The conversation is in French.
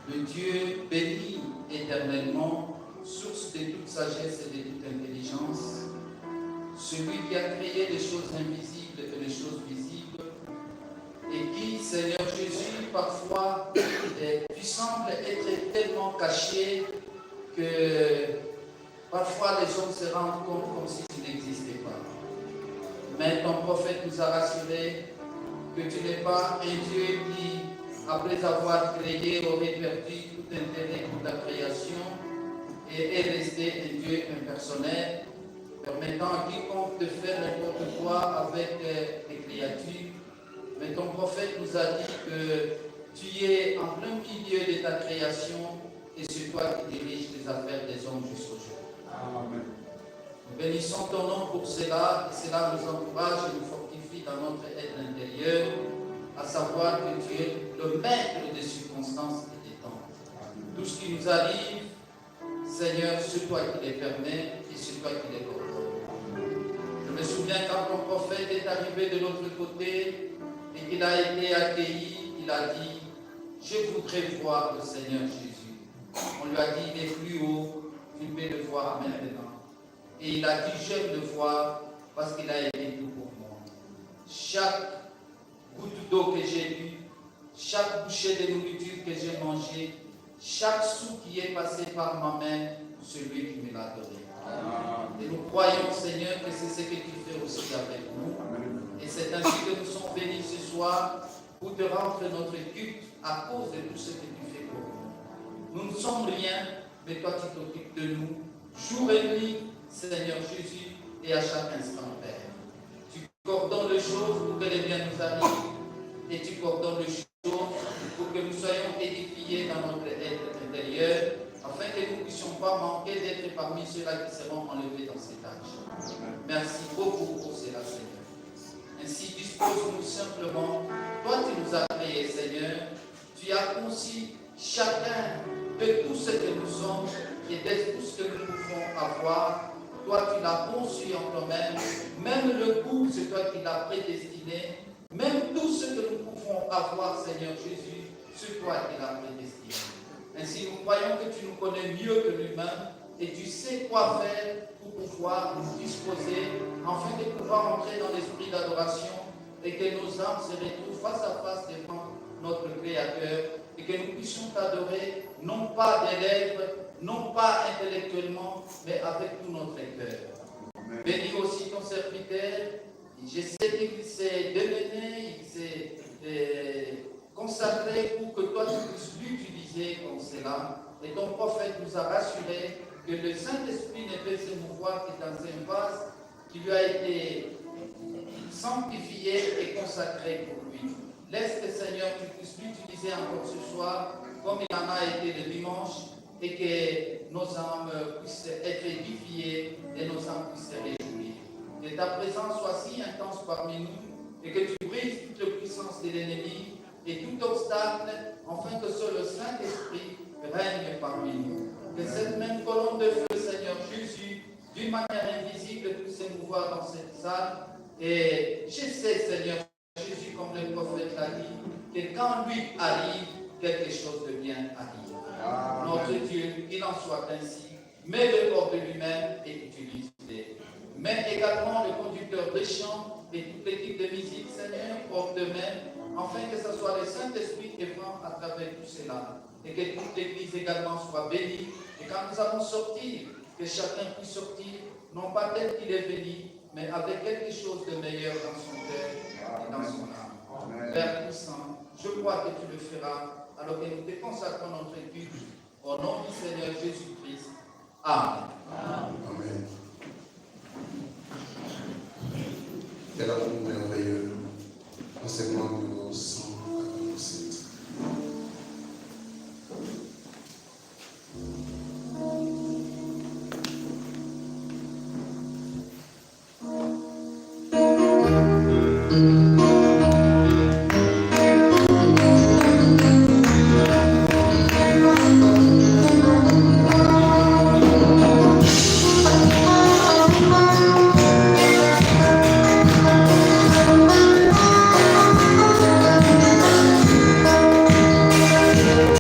le Dieu béni éternellement, source de toute sagesse et de toute intelligence, celui qui a créé les choses invisibles et les choses visibles, et qui, Seigneur Jésus, parfois tu sembles être tellement caché que parfois les hommes se rendent compte comme si tu n'existais pas. Mais ton prophète nous a rassurés que tu n'es pas un Dieu qui, après avoir créé, aurait perdu tout intérêt pour ta création et est resté un Dieu impersonnel, permettant à quiconque de faire n'importe quoi avec les créatures. Mais ton prophète nous a dit que tu es en plein milieu de ta création et c'est toi qui diriges les affaires des hommes jusqu'au jour. Amen. Nous bénissons ton nom pour cela et cela nous encourage et nous fortifie dans notre être intérieur, à savoir que tu es le maître des circonstances et des temps. Tout ce qui nous arrive, Seigneur, c'est toi qui les permets et c'est toi qui les ordonnes. Je me souviens quand ton prophète est arrivé de l'autre côté et qu'il a été accueilli, il a dit, je voudrais voir le Seigneur Jésus. On lui a dit, il est plus haut, tu peux le voir maintenant. Et il a dit, j'aime le voir parce qu'il a été tout pour moi. Chaque goutte d'eau que j'ai eue, chaque bouchée de nourriture que j'ai mangée, chaque sou qui est passé par ma main, c'est lui qui me l'a donné. Et nous croyons, Seigneur, que c'est ce que tu fais aussi avec nous. Et c'est ainsi que nous sommes bénis ce soir pour te rendre notre culte à cause de tout ce que tu fais pour nous. Nous ne sommes rien, mais toi tu t'occupes de nous, jour et nuit, Seigneur Jésus, et à chaque instant, Père. Tu coordonnes les choses pour que les biens nous arrivent, et tu coordonnes les choses pour que nous soyons édifiés dans notre être intérieur, afin que nous ne puissions pas manquer d'être parmi ceux-là qui seront enlevés dans cet âge. Merci beaucoup pour cela, Seigneur. Ainsi, dispose-nous simplement. Toi, tu nous as créés, Seigneur. Tu as conçu chacun de tout ce que nous sommes et de tout ce que nous pouvons avoir. Toi, tu l'as conçu en toi-même. Même le goût, c'est toi qui l'as prédestiné. Même tout ce que nous pouvons avoir, Seigneur Jésus, c'est toi qui l'as prédestiné. Ainsi, nous croyons que tu nous connais mieux que l'humain et tu sais quoi faire pour pouvoir nous disposer, afin de pouvoir entrer dans l'esprit d'adoration et que nos âmes se retrouvent face à face devant notre Créateur et que nous puissions t'adorer, non pas des lèvres, non pas intellectuellement, mais avec tout notre cœur. Bénis aussi ton serviteur. Je sais qu'il s'est démené, il s'est consacré pour que toi tu puisses l'utiliser comme cela. Et ton prophète nous a rassuré que le Saint-Esprit ne peut se mouvoir que dans un vase qui lui a été sanctifié et consacré pour lui. Laisse que, Seigneur, tu puisses l'utiliser encore ce soir, comme il en a été le dimanche, et que nos âmes puissent être édifiées et nos âmes puissent se réjouir. Que ta présence soit si intense parmi nous, et que tu brises toute la puissance de l'ennemi et tout obstacle, afin que seul le Saint-Esprit règne parmi nous. Que cette même colonne de feu, Seigneur Jésus, d'une manière invisible, puisse se mouvoir dans cette salle. Et je sais, Seigneur Jésus, comme le prophète l'a dit, que quand lui arrive, quelque chose de bien arrive. Amen. Notre Dieu, qu'il en soit ainsi, mets-le hors de lui-même et utilise-le. Mets également le conducteur des chants et toute l'équipe de musique, Seigneur, hors d'eux-mêmes, afin que ce soit le Saint-Esprit qui vient à travers tout cela. Et que toute l'Église également soit bénie. Et quand nous allons sortir, que chacun puisse sortir, non pas tel qu'il est venu, mais avec quelque chose de meilleur dans son cœur et dans son âme. Père puissant, je crois que tu le feras, alors que nous te consacrons notre culte, au nom du Seigneur Jésus-Christ. Amen. Amen. Quel amour merveilleux, enseignement